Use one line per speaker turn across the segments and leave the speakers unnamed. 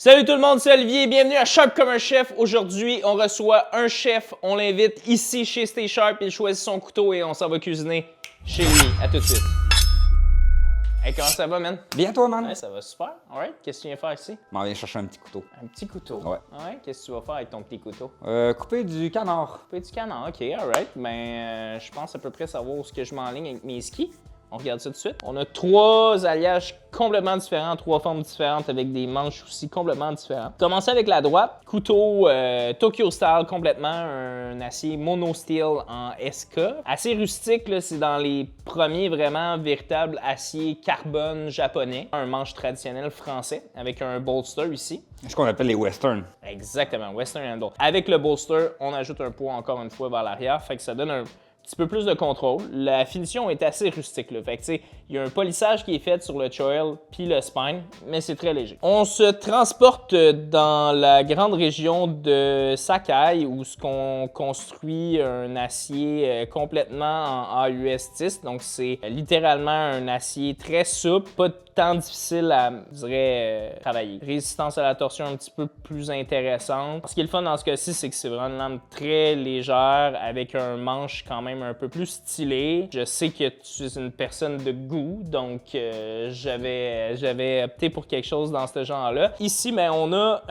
Salut tout le monde, c'est Olivier, bienvenue à Sharp comme un chef. Aujourd'hui, on reçoit un chef, on l'invite ici chez Stay Sharp, il choisit son couteau et on s'en va cuisiner chez lui. À tout de suite. Hey, comment ça va, man?
Bien, toi, man?
Ouais, ça va super. Alright, qu'est-ce que tu viens faire ici?
Je m'en viens chercher un petit couteau.
Un petit couteau.
Ouais.
Ouais, qu'est-ce que tu vas faire avec ton petit couteau?
Couper du canard.
Couper du canard, ok, alright. Ben, je pense à peu près savoir où ce que je m'enligne avec mes skis. On regarde ça tout de suite. On a trois alliages complètement différents, trois formes différentes avec des manches aussi complètement différentes. Commencer avec la droite, couteau Tokyo Style complètement, un acier mono steel en SK. Assez rustique, là, c'est dans les premiers vraiment véritables aciers carbone japonais. Un manche traditionnel français avec un bolster ici.
C'est ce qu'on appelle les westerns.
Exactement, Western Handle. Avec le bolster, on ajoute un poids encore une fois vers l'arrière, fait que ça donne un petit peu plus de contrôle. La finition est assez rustique, là. Fait que, tu sais, il y a un polissage qui est fait sur le choil puis le spine, mais c'est très léger. On se transporte dans la grande région de Sakai où ce qu'on construit un acier complètement en AUS 10. Donc, c'est littéralement un acier très souple, pas tant difficile à, je dirais, travailler. Résistance à la torsion un petit peu plus intéressante. Ce qui est le fun dans ce cas-ci, c'est que c'est vraiment une lame très légère avec un manche quand même un peu plus stylé. Je sais que tu es une personne de goût, donc j'avais opté pour quelque chose dans ce genre-là. Ici, ben, on a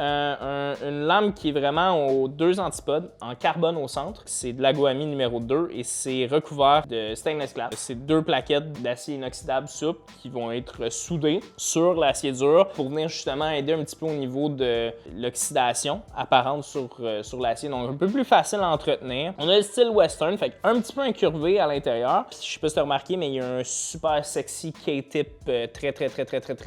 une lame qui est vraiment aux deux antipodes, en carbone au centre. C'est de l'Agoami numéro 2 et c'est recouvert de stainless glass. C'est deux plaquettes d'acier inoxydable souple qui vont être soudées sur l'acier dur pour venir justement aider un petit peu au niveau de l'oxydation apparente sur l'acier, donc un peu plus facile à entretenir. On a le style western, fait un petit peu incurvé à l'intérieur. Je sais pas si tu as remarqué, mais il y a un super sexy K-tip très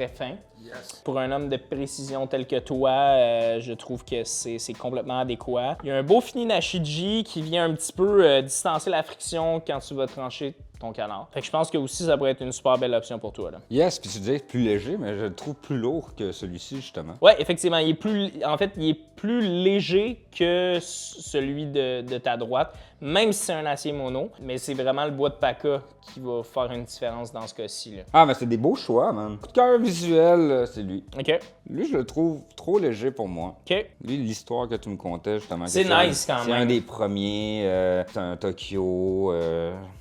fin. Yes. Pour un homme de précision tel que toi, je trouve que c'est complètement adéquat. Il y a un beau fini Nashiji qui vient un petit peu distancer la friction quand tu vas trancher ton canard. Fait que je pense que aussi ça pourrait être une super belle option pour toi, là.
Yes, puis tu disais plus léger, mais je le trouve plus lourd que celui-ci, justement.
Ouais, effectivement, il est plus léger que celui de ta droite, même si c'est un acier mono, mais c'est vraiment le bois de Paca qui va faire une différence dans ce cas-ci, là.
Ah, mais c'est des beaux choix, man. Coup de cœur visuel, c'est lui.
OK.
Lui, je le trouve trop léger pour moi.
OK.
Lui, l'histoire que tu me contais, justement.
C'est nice quand même.
C'est un des premiers, c'est un Tokyo,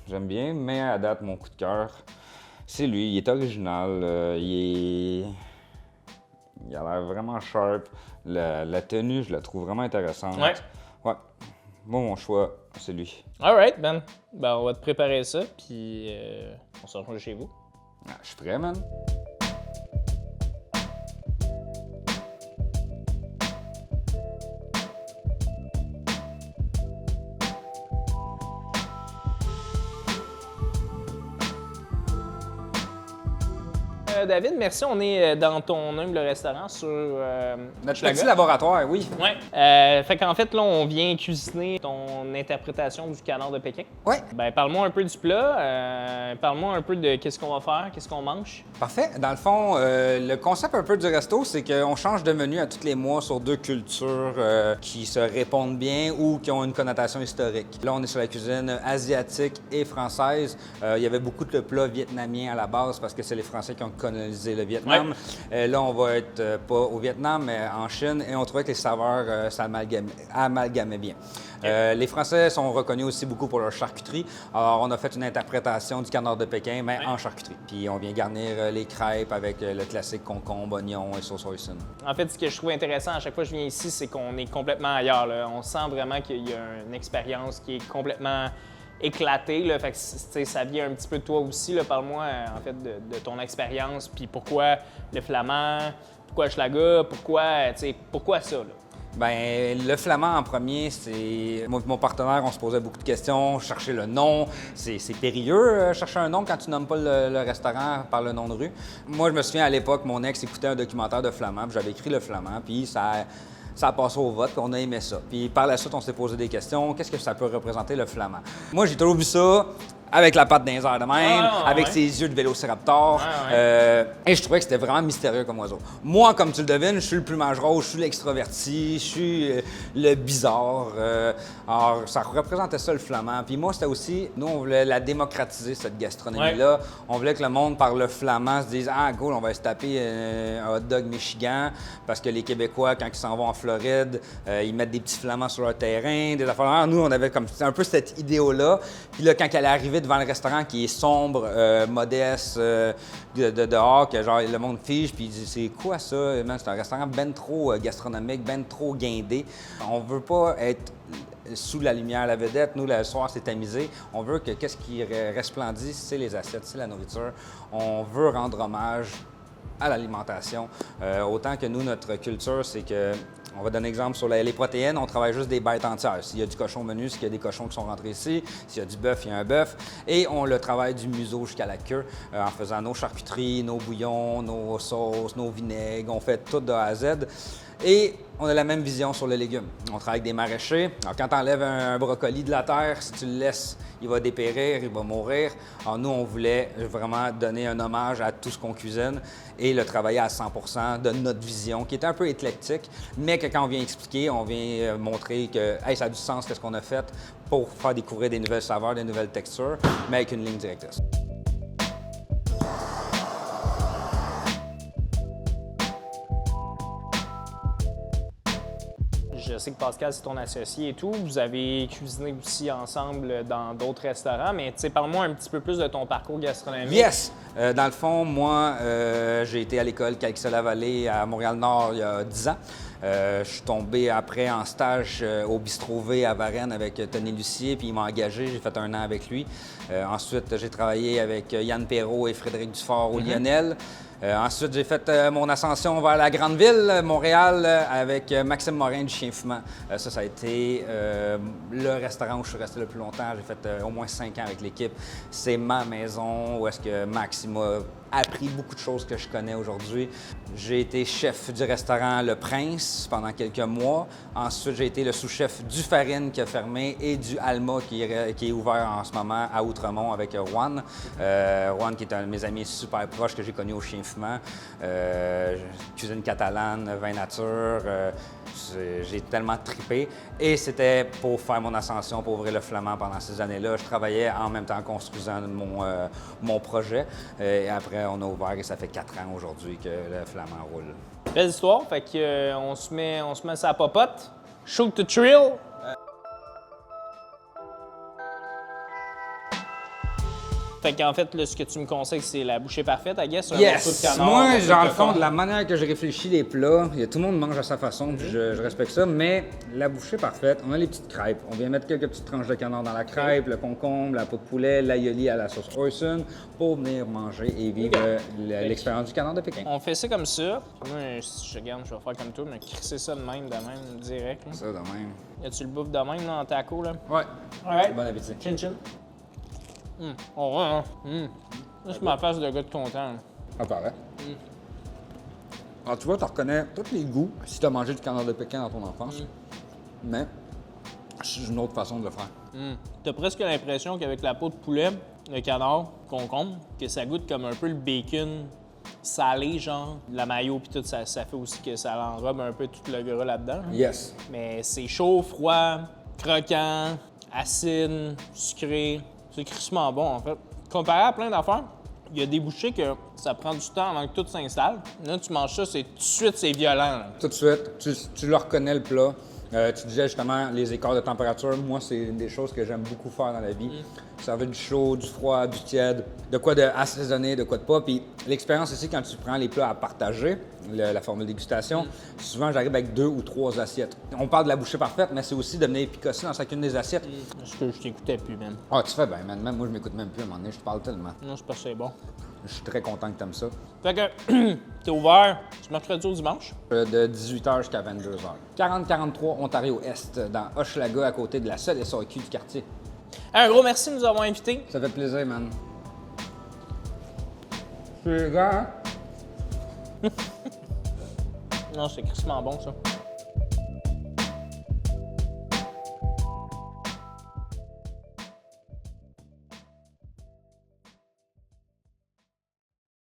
j'aime bien, mais à date, mon coup de cœur, c'est lui. Il est original, il a l'air vraiment sharp. La tenue, je la trouve vraiment intéressante.
Ouais.
Ouais. Mon choix, c'est lui.
Alright, Ben. Ben, on va te préparer ça, puis on se rejoint chez vous.
Ah, je suis prêt, man.
David, merci. On est dans ton humble restaurant sur
Notre
Schlager.
petit laboratoire, oui.
Ouais. Fait qu'en fait, là, on vient cuisiner ton interprétation du canard de Pékin.
Ouais.
Ben, parle-moi un peu du plat. Parle-moi un peu de qu'est-ce qu'on va faire, qu'est-ce qu'on mange.
Parfait. Dans le fond, le concept un peu du resto, c'est qu'on change de menu à tous les mois sur deux cultures qui se répondent bien ou qui ont une connotation historique. Là, on est sur la cuisine asiatique et française. Il y avait beaucoup de plats vietnamiens à la base parce que c'est les Français qui ont colonisé le Vietnam.
Ouais.
Là, on va être pas au Vietnam, mais en Chine, et on trouvait que les saveurs s'amalgamaient bien. Les Français sont reconnus aussi beaucoup pour leur charcuterie. Alors, on a fait une interprétation du canard de Pékin, mais en charcuterie. Puis, on vient garnir les crêpes avec le classique concombre, oignon et sauce oyster.
En fait, ce que je trouve intéressant à chaque fois que je viens ici, c'est qu'on est complètement ailleurs, là. On sent vraiment qu'il y a une expérience qui est complètement éclatée, là. Fait que, tu sais, ça vient un petit peu de toi aussi, là. Parle-moi, en fait, de ton expérience, puis pourquoi le flamand, pourquoi Schlager, pourquoi ça, là?
Ben, le flamand en premier, c'est. Moi et mon partenaire, on se posait beaucoup de questions, chercher le nom. C'est périlleux, chercher un nom quand tu nommes pas le restaurant par le nom de rue. Moi, je me souviens à l'époque, mon ex écoutait un documentaire de flamand, puis j'avais écrit le flamand, puis ça a passé au vote, puis on a aimé ça. Puis par la suite, on s'est posé des questions. Qu'est-ce que ça peut représenter, le flamand? Moi, j'ai toujours vu ça avec la patte dans les airs de même, avec
ouais.
ses yeux de vélociraptor. Et je trouvais que c'était vraiment mystérieux comme oiseau. Moi, comme tu le devines, je suis le plumage rose, je suis l'extroverti, je suis le bizarre. Alors, ça représentait ça, le flamand. Puis moi, c'était aussi, nous, on voulait la démocratiser, cette gastronomie-là. On voulait que le monde, par le flamand, se dise « Ah, cool, on va se taper un hot dog Michigan. » Parce que les Québécois, quand ils s'en vont en Floride, ils mettent des petits flamands sur leur terrain, des affaires. Alors, nous, on avait comme un peu cette idéo-là. Puis là, quand elle est arrivée devant le restaurant qui est sombre, modeste, dehors, que genre le monde fige, puis il dit c'est quoi ça? C'est un restaurant ben trop gastronomique, ben trop guindé. On veut pas être sous la lumière, la vedette. Nous, le soir, c'est tamisé. On veut que qu'est-ce qui resplendit, c'est les assiettes, c'est la nourriture. On veut rendre hommage à l'alimentation. Autant que nous, notre culture, c'est que on va donner un exemple sur les protéines, on travaille juste des bêtes entières. S'il y a du cochon au menu, s'il y a des cochons qui sont rentrés ici, s'il y a du bœuf, il y a un bœuf. Et on le travaille du museau jusqu'à la queue en faisant nos charcuteries, nos bouillons, nos sauces, nos vinaigres. On fait tout de A à Z. Et on a la même vision sur les légumes. On travaille avec des maraîchers. Alors, quand tu enlèves un brocoli de la terre, si tu le laisses, il va dépérir, il va mourir. Alors, nous, on voulait vraiment donner un hommage à tout ce qu'on cuisine et le travailler à 100% de notre vision, qui était un peu éclectique, mais que quand on vient expliquer, on vient montrer que hey, ça a du sens, qu'est-ce qu'on a fait pour faire découvrir des nouvelles saveurs, des nouvelles textures, mais avec une ligne directrice.
Je sais que Pascal, c'est ton associé et tout. Vous avez cuisiné aussi ensemble dans d'autres restaurants, mais parle-moi un petit peu plus de ton parcours gastronomique.
Yes! Dans le fond, moi, j'ai été à l'école Caïque-Sola-Vallée à Montréal-Nord il y a 10 ans. Je suis tombé après en stage au Bistrot V à Varennes avec Tony Lucier, puis il m'a engagé. J'ai fait un an avec lui. Ensuite, j'ai travaillé avec Yann Perrault et Frédéric Dufort au Lionel. Ensuite, j'ai fait mon ascension vers la grande ville, Montréal, avec Maxime Morin du Chien Fumant. Ça a été le restaurant où je suis resté le plus longtemps. J'ai fait au moins 5 ans avec l'équipe. C'est ma maison où est-ce que Max m'a appris beaucoup de choses que je connais aujourd'hui. J'ai été chef du restaurant Le Prince pendant quelques mois. Ensuite, j'ai été le sous-chef du Farine qui a fermé et du Alma qui est ouvert en ce moment à Outremont avec Juan. Juan qui est un de mes amis super proches que j'ai connu au Chien Fumant. Cuisine catalane, vin nature. J'ai tellement trippé. Et c'était pour faire mon ascension, pour ouvrir le Flamand pendant ces années-là. Je travaillais en même temps en construisant mon projet. Et après, on a ouvert et ça fait 4 ans aujourd'hui que le Flamand roule.
Belle histoire. Fait que on se met ça à popote. Shoot to thrill. Fait qu'en fait, là, ce que tu me conseilles, c'est la bouchée parfaite, I guess.
Yes! Moi, dans le fond, de la manière que je réfléchis les plats, tout le monde mange à sa façon, puis je respecte ça, mais la bouchée parfaite, on a les petites crêpes. On vient mettre quelques petites tranches de canard dans la crêpe, le concombre, la peau de poulet, l'aïoli à la sauce Orson, pour venir manger et vivre l'expérience du canard de Pékin.
On fait ça comme ça. Moi, si je garde, je vais faire comme toi, mais crisser ça de même, direct. Là.
Ça, de même.
Y a-tu le bouffe de même, là, en taco, là?
Ouais.
Alright.
Bon appétit.
Chin chin. Oh ouais, hein? Là, c'est ma face de gars de content.
Ah, pareil. Alors, tu vois, tu reconnais tous les goûts si tu as mangé du canard de Pékin dans ton enfance, mais c'est une autre façon de le faire.
T'as presque l'impression qu'avec la peau de poulet, le canard, concombre, que ça goûte comme un peu le bacon salé, genre. La mayo puis tout, ça fait aussi que ça enrobe un peu tout le gras là-dedans. Hein?
Yes.
Mais c'est chaud, froid, croquant, acide, sucré. C'est crissement bon, en fait. Comparé à plein d'affaires, il y a des bouchées que ça prend du temps avant que tout s'installe. Là, tu manges ça, tout de suite, c'est violent. Là.
Tout de suite, tu le reconnais, le plat. Tu disais justement les écarts de température. Moi, c'est une des choses que j'aime beaucoup faire dans la vie. Servir du chaud, du froid, du tiède, de quoi de assaisonné, de quoi de pas. Puis l'expérience ici, quand tu prends les plats à partager, la formule dégustation, souvent j'arrive avec 2 ou 3 assiettes. On parle de la bouchée parfaite, mais c'est aussi de venir picosser dans chacune des assiettes.
Parce que je t'écoutais plus, même.
Ah, tu fais bien, man. Même moi, je m'écoute même plus à un moment donné. Je te parle tellement.
Non, c'est parce que c'est bon.
Je suis très content que tu aimes ça.
Fait que, t'es ouvert du mercredi au dimanche?
De 18h jusqu'à 22h. 4043 Ontario-Est, dans Hochelaga, à côté de la seule SAQ du quartier.
Un gros merci de nous avoir invités.
Ça fait plaisir, man. C'est grand, hein?
Non, c'est crissement bon, ça.